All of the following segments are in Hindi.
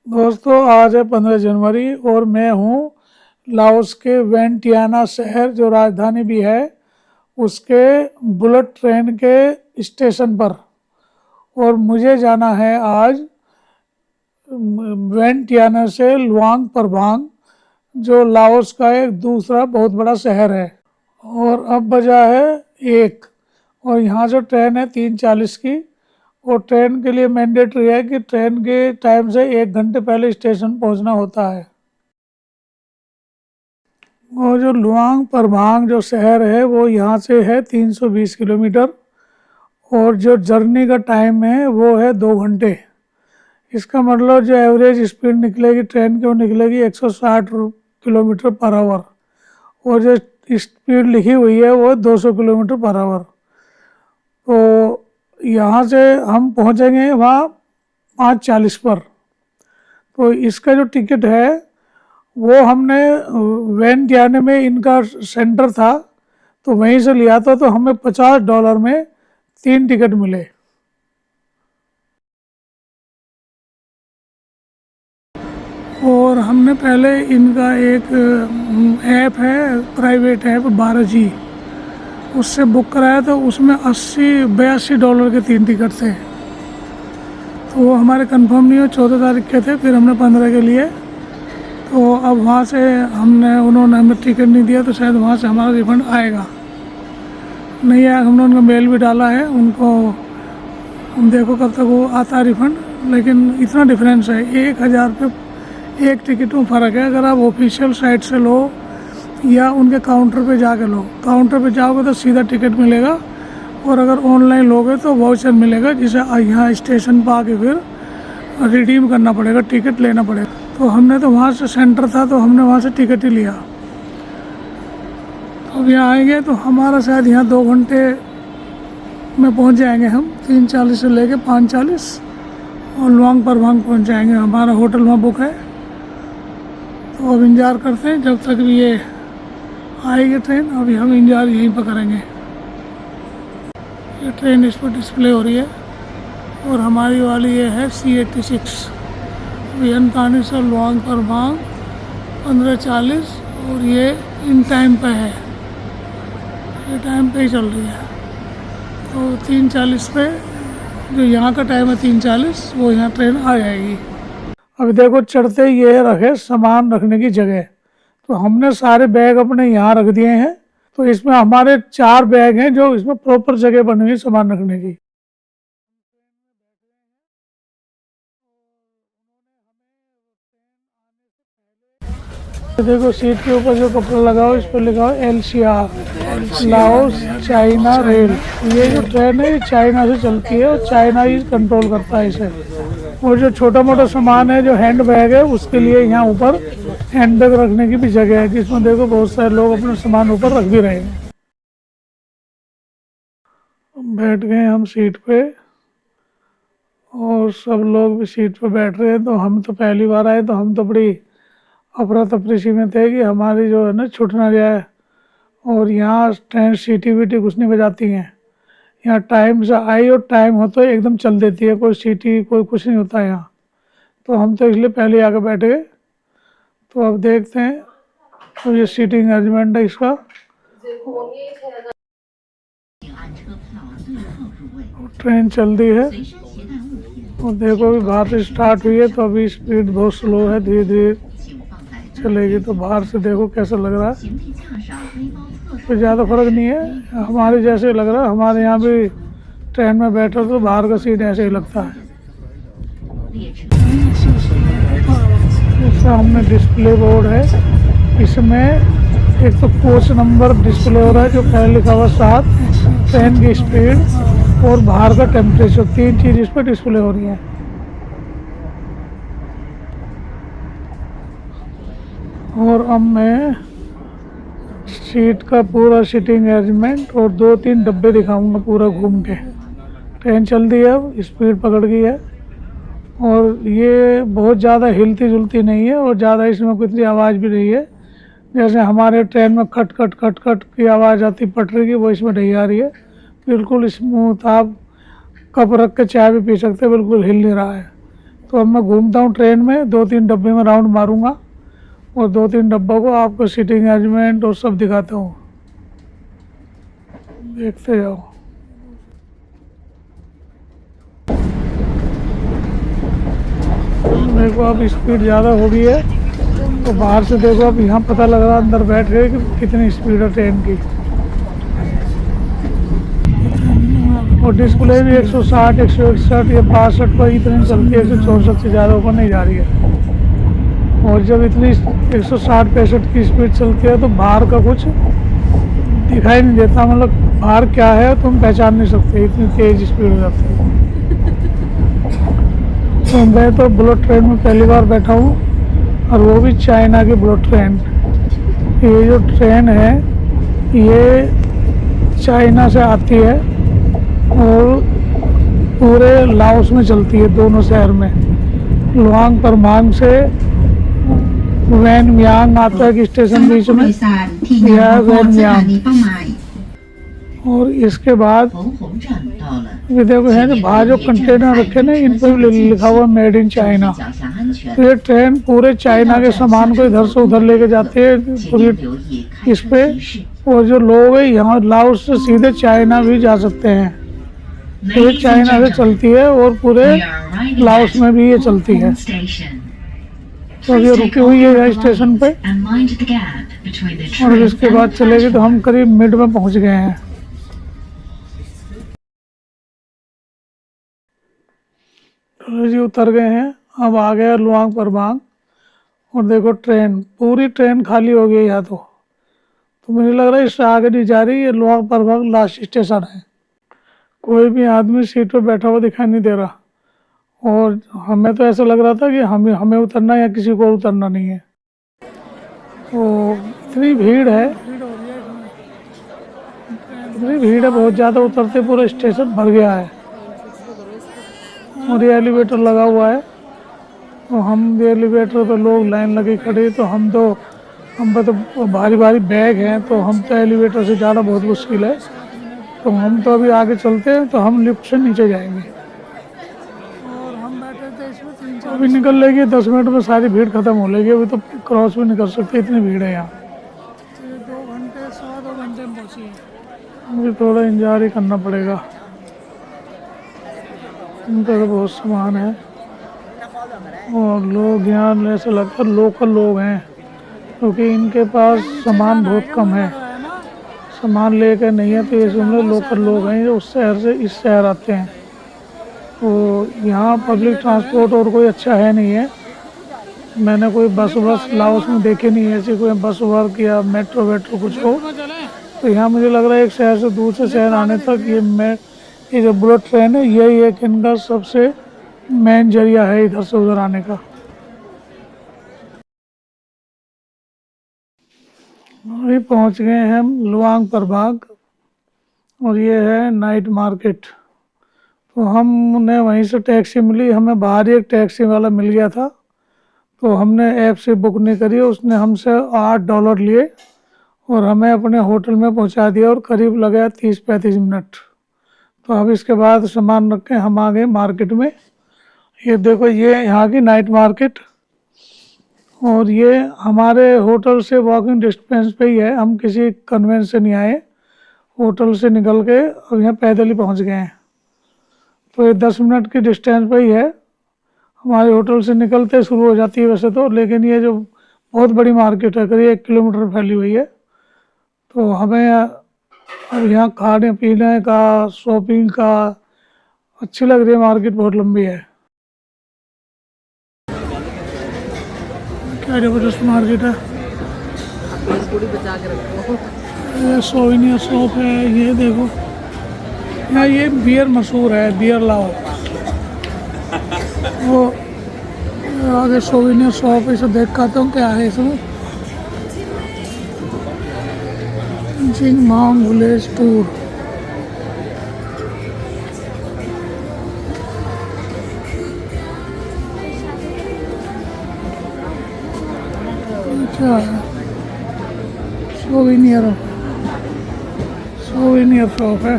दोस्तों आज है 15 जनवरी और मैं हूँ लाओस के वेंटियाना शहर जो राजधानी भी है उसके बुलेट ट्रेन के स्टेशन पर। और मुझे जाना है आज वेंटियाना से लुआंग प्रभांग जो लाओस का एक दूसरा बहुत बड़ा शहर है। और अब बजा है 1 और यहाँ जो ट्रेन है 3:40 की। और ट्रेन के लिए मैंडेटरी है कि ट्रेन के टाइम से 1 घंटे पहले स्टेशन पहुंचना होता है। और जो लुआंग प्रभांग जो शहर है वो यहाँ से है 320 किलोमीटर और जो जर्नी का टाइम है वो है 2 घंटे। इसका मतलब जो एवरेज स्पीड निकलेगी ट्रेन की वो निकलेगी 160 किलोमीटर पर आवर और जो स्पीड लिखी हुई है वो 200 किलोमीटर पर आवर। तो यहाँ से हम पहुँचेंगे वहाँ 5:40 पर। तो इसका जो टिकट है वो हमने वेंटियाना में इनका सेंटर था तो वहीं से लिया था, तो हमें $50 में 3 टिकट मिले। और हमने पहले इनका एक ऐप है प्राइवेट ऐप 12G उससे बुक कराया तो उसमें $82 के 3 टिकट थे। तो वो हमारे कंफर्म नहीं हो, 14 तारीख के थे, फिर हमने 15 के लिए। तो अब वहाँ से उन्होंने हमें टिकट नहीं दिया तो शायद वहाँ से हमारा रिफ़ंड आएगा नहीं आया। हमने उनका मेल भी डाला है उनको, हम देखो कब तक वो आता है रिफ़ंड। लेकिन इतना डिफरेंस है, 1000 पे एक टिकट में फ़र्क है। अगर आप ऑफिशियल साइट से लो या उनके काउंटर पे जाके लो, काउंटर पे जाओगे तो सीधा टिकट मिलेगा और अगर ऑनलाइन लोगे तो वाउचर मिलेगा जिसे यहाँ स्टेशन पर आके फिर रिडीम करना पड़ेगा, टिकट लेना पड़ेगा। तो हमने तो वहाँ से सेंटर था तो हमने वहाँ से टिकट ही लिया। तो अब यहाँ आएंगे तो हमारा शायद यहाँ 2 घंटे में पहुँच जाएंगे हम, 3:40 से लेके 5:40 और लुआंग प्रभांग पहुँच जाएंगे। हमारा होटल वहाँ बुक है। तो अब इंतज़ार करते हैं जब तक भी ये आएगी ट्रेन। अभी हम इंतज़ार यहीं पर करेंगे। ये ट्रेन इस पर डिस्प्ले हो रही है और हमारी वाली ये है C86 वियनतानी से लुआंग प्रभांग 15:40 और ये इन टाइम पे है, ये टाइम पे ही चल रही है। तो 3:40 पे जो यहाँ का टाइम है 3:40 वो यहाँ ट्रेन आ जाएगी। अभी देखो चढ़ते ये रखे सामान रखने की जगह, तो हमने सारे बैग अपने यहाँ रख दिए हैं। तो इसमें हमारे 4 बैग हैं जो इसमें प्रॉपर जगह बनी हुई सामान रखने की। देखो सीट के ऊपर जो कपड़ा लगाओ इस पर लिखा हो LCR लाओस चाइना रेल। ये जो ट्रेन है ये चाइना से चलती है और चाइना ही कंट्रोल करता है इसे। और जो छोटा मोटा सामान है जो हैंड बैग है उसके लिए यहाँ ऊपर हैंड बैग रखने की भी जगह है जिसमें देखो बहुत सारे लोग अपना सामान ऊपर रख भी रहे हैं। बैठ गए हम सीट पे और सब लोग भी सीट पे बैठ रहे हैं। तो हम तो पहली बार आए तो हम तो बड़ी अफरा तफरी सी में थे कि हमारी जो है ना छूट ना जाए। और यहाँ ट्रेन सीटी वीटी कुछ नहीं बजाती हैं, यहाँ टाइम से आई और टाइम हो तो एकदम चल देती है, कोई सीटी कोई कुछ नहीं होता यहाँ। तो हम तो इसलिए पहले आके बैठ गए। तो अब देखते हैं तो ये सीटिंग अरेंजमेंट है इसका। ट्रेन चल रही है और देखो अभी बाहर से स्टार्ट हुई है तो अभी स्पीड बहुत स्लो है, धीरे धीरे चलेगी। तो बाहर से देखो कैसा लग रहा है, कोई ज़्यादा फर्क नहीं है, हमारे जैसे लग रहा है। हमारे यहाँ भी ट्रेन में बैठो तो बाहर का सीट ऐसे ही लगता है। सामने डिस्प्ले बोर्ड है, इसमें एक तो कोच नंबर डिस्प्ले हो रहा है जो पहले लिखा हुआ 7, ट्रेन की स्पीड और बाहर का टेम्परेचर, 3 चीज़ इस पर डिस्प्ले हो रही है। और अब मैं सीट का पूरा सीटिंग अरेंजमेंट और 2-3 डब्बे दिखाऊंगा पूरा घूम के। ट्रेन चल रही है, अब स्पीड पकड़ गई है और ये बहुत ज़्यादा हिलती जुलती नहीं है और ज़्यादा इसमें कोई आवाज़ भी नहीं है। जैसे हमारे ट्रेन में खट खट खट खट की आवाज़ आती पटरी की, वो इसमें नहीं आ रही है। बिल्कुल स्मूथ, आप कप रख के चाय भी पी सकते, बिल्कुल हिल नहीं रहा है। तो अब मैं घूमता हूँ ट्रेन में, 2-3 डब्बे में राउंड मारूंगा और 2-3 डब्बों को आपको सीटिंग अरेंजमेंट और सब दिखाता हूँ, देखते जाओ। देखो अब स्पीड ज़्यादा हो गई है, तो बाहर से देखो अब यहाँ पता लग रहा अंदर बैठ गए कि कितनी स्पीड है ट्रेन की। और डिस्प्ले भी 160, 161 या 62 पर इतनी चलती है, 164 से ज़्यादा ऊपर नहीं जा रही है। और जब इतनी 160-65 की स्पीड चलती है तो बाहर का कुछ दिखाई नहीं देता, मतलब बाहर क्या है तुम पहचान नहीं सकते, इतनी तेज़ स्पीड हो जाती है। तो मैं तो बुलेट ट्रेन में पहली बार बैठा हूँ, और वो भी चाइना की बुलेट ट्रेन। ये जो ट्रेन है ये चाइना से आती है और पूरे लाओस में चलती है, दोनों शहर में। लुआंग परमांग से वैनयांग आता है कि स्टेशन बीच में, यह वैनयांग। और इसके बाद ये देखो है जो बाहर जो कंटेनर रखे ना, इन पर लिखा हुआ मेड इन चाइना। तो ये ट्रेन पूरे चाइना के सामान को इधर से उधर लेके जाते हैं पूरी इस पे। और जो लोग है यहाँ लाओस से सीधे चाइना भी जा सकते हैं, तो ये चाइना से चलती है और पूरे लाओस में भी ये चलती है। तो ये रुकी हुई है स्टेशन पे, और इसके बाद चलेगी तो हम करीब मिड में पहुंच गए हैं। तो जी उतर गए हैं, अब आ गया लुआंग प्रबांग। और देखो ट्रेन, पूरी ट्रेन खाली हो गई यहाँ तो मुझे लग रहा है इससे आगे नहीं जा रही, ये लुआंग प्रबांग लास्ट स्टेशन है। कोई भी आदमी सीट पर बैठा हुआ दिखाई नहीं दे रहा, और हमें तो ऐसा लग रहा था कि हमें उतरना या किसी को उतरना नहीं है। तो इतनी भीड़ है, बहुत ज़्यादा, उतरते पूरा स्टेशन भर गया है। और ये एलिवेटर लगा हुआ है, तो हम ये एलिवेटर पे लोग लाइन लगे खड़े, तो हम पे तो भारी भारी बैग हैं, तो हम तो एलिवेटर से जाना बहुत मुश्किल है। तो हम तो अभी आगे चलते हैं, तो हम लिफ्ट से नीचे जाएंगे। और हम बैठे थे इसमें 3-4, अभी निकल लेगी 10 मिनट में सारी भीड़ खत्म हो लेगी, अभी तो क्रॉस भी नहीं कर सकते, इतनी भीड़ है यहाँ। 2 घंटे 2 घंटे में पहुँची है, मुझे थोड़ा इंतजार ही करना पड़ेगा। इनका तो बहुत सामान है, और लोग यहाँ ऐसा लगता है लोकल लोग हैं, क्योंकि इनके पास सामान बहुत कम है, सामान लेकर नहीं है, तो ये समझो लोकल लोग हैं जो उस शहर से इस शहर आते हैं। तो यहाँ पब्लिक ट्रांसपोर्ट और कोई अच्छा है नहीं है, मैंने कोई बस लाओस में देखे नहीं है, ऐसी कोई बस वर्क या मेट्रो कुछ हो। तो यहाँ मुझे लग रहा है एक शहर से दूसरे शहर आने तक ये जो बुलेट ट्रेन है यही एक इनका सबसे मेन जरिया है इधर से उधर आने का। अभी पहुंच गए हैं हम लुआंग प्रबांग, और ये है नाइट मार्केट। तो हमने वहीं से टैक्सी मिली, हमें बाहर ही एक टैक्सी वाला मिल गया था, तो हमने ऐप से बुक नहीं करी, उसने हमसे $8 लिए और हमें अपने होटल में पहुंचा दिया, और करीब लगा 30-35 मिनट। तो अब इसके बाद सामान रख के हम आ गए मार्केट में। ये देखो ये यहाँ की नाइट मार्केट, और ये हमारे होटल से वॉकिंग डिस्टेंस पे ही है, हम किसी कन्वेंस से नहीं आए, होटल से निकल के अब यहाँ पैदल ही पहुँच गए हैं। तो ये 10 मिनट की डिस्टेंस पे ही है, हमारे होटल से निकलते शुरू हो जाती है वैसे तो, लेकिन ये जो बहुत बड़ी मार्केट है, करीब 1 किलोमीटर फैली हुई है। तो हमें अब यहाँ खाने पीने का, शॉपिंग का अच्छी लग रही है, मार्केट बहुत लंबी है, क्या जबरदस्त मार्केट है। ये सोविनियर शॉप है, ये देखो यहाँ ये बियर मशहूर है, बियर लाओ। वो आगे सोविनियर शॉप, इसे देख के आता हूँ क्या है इसमें। जिंगमांग विलेज टूर, क्या है, सोविनियर शॉप है।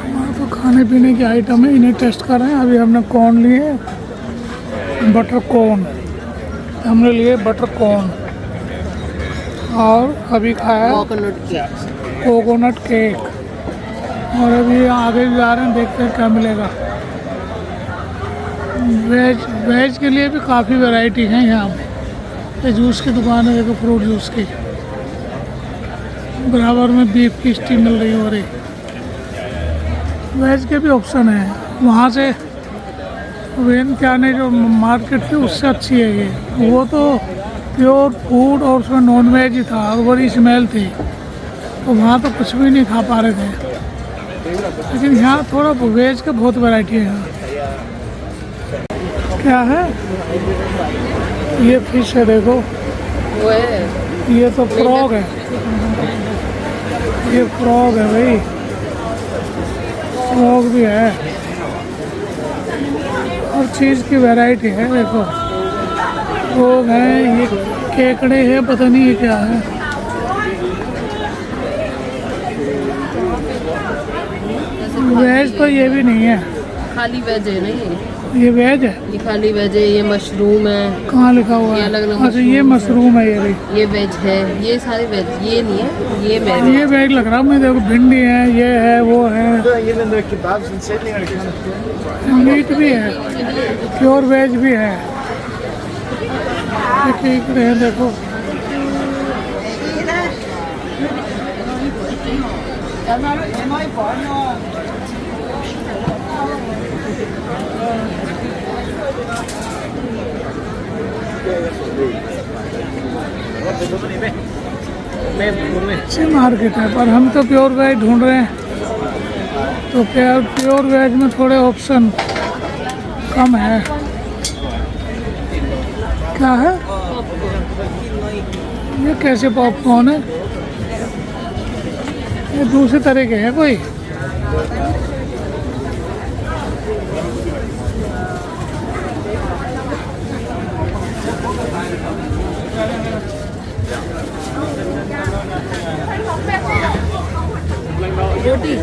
हमारा तो खाने खाने पीने के आइटम है, इन्हें टेस्ट कर रहे हैं। अभी हमने कॉर्न लिए, बटर कॉर्न हमने लिए, बटर कॉर्न, और अभी खाया कोकोनट केक। और अभी आगे जा रहे हैं, देखते हैं क्या मिलेगा। वेज के लिए भी काफ़ी वैरायटी है यहाँ पे। ये जूस की दुकान है, देखो फ्रूट जूस की। बराबर में बीफ की स्टीम मिल रही हो रही। वेज के भी ऑप्शन है। वहाँ से वेन क्या ने जो मार्केट थी उससे अच्छी है ये। वो तो प्योर फूड और उसमें नॉन वेज ही था और बड़ी स्मेल थी, तो वहाँ तो कुछ भी नहीं खा पा रहे थे। लेकिन यहाँ थोड़ा वेज का बहुत वैरायटी है। यहाँ क्या है, ये फिश है, देखो वो है, ये तो फ्रॉग है, ये फ्रॉग है भाई, फ्रॉग भी है। हर चीज़ की वैरायटी है, देखो फ्रॉग है, ये केकड़े हैं, पता नहीं ये क्या है। वेज तो ये भी नहीं है, खाली वेज है ना ये वेज है। ये खाली वेज है। ये मशरूम है। कहाँ लिखा हुआ ये है? अलग-अलग अच्छा ये मशरूम है, ये भी ये वेज है। ये सारे वेज, ये नहीं है, ये वेज है। ये वेज लग रहा है मुझे। देखो भिंडी है, ये है, वो है, मीट भी है, प्योर वेज भी है। ये केकड़े हैं, देखो अच्छी मार्केट है, पर हम तो प्योर वेज ढूंढ रहे हैं, तो क्या प्योर वेज में थोड़े ऑप्शन कम है। क्या है ये, कैसे पॉपकॉर्न है? ये दूसरे तरह के हैं कोई। रोटी,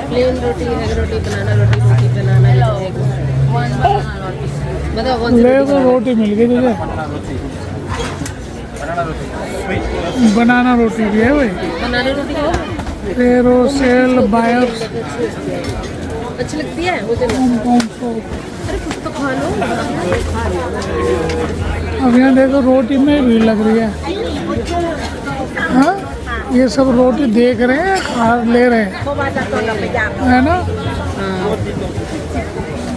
प्लेन रोटी, एग रोटी, बनाना रोटी, रोटी बनाना एग। बताओ कौन सी ले तो रोटी मिल गई तुझे। बनाना रोटी भी है भाई। बनाना रोटी खाओ। फेरो सेल बायर्स अच्छी लगती है मुझे। अरे कुछ तो खा लो। अब यहाँ देखो रोटी में भीड़ लग रही है। हाँ, ये सब रोटी देख रहे हैं, खा ले रहे हैं, है ना।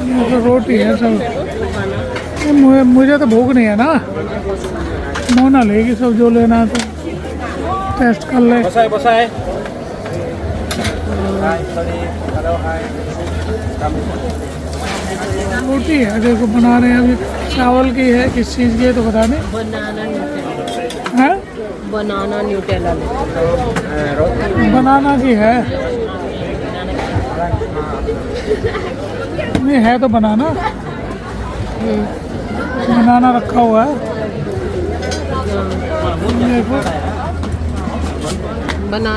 ये तो रोटी है सब। ये मुझे तो भूख नहीं है ना। मोना लेगी सब जो लेना है, तो टेस्ट कर ले। रोटी है, देखो बना रहे हैं अभी। चावल की है, किस चीज़ की है तो बता दें। बनाना न्यूटेला है, बनाना न्यूटेला बनाना की है। नहीं है तो बनाना, बनाना रखा हुआ है, देखो। बना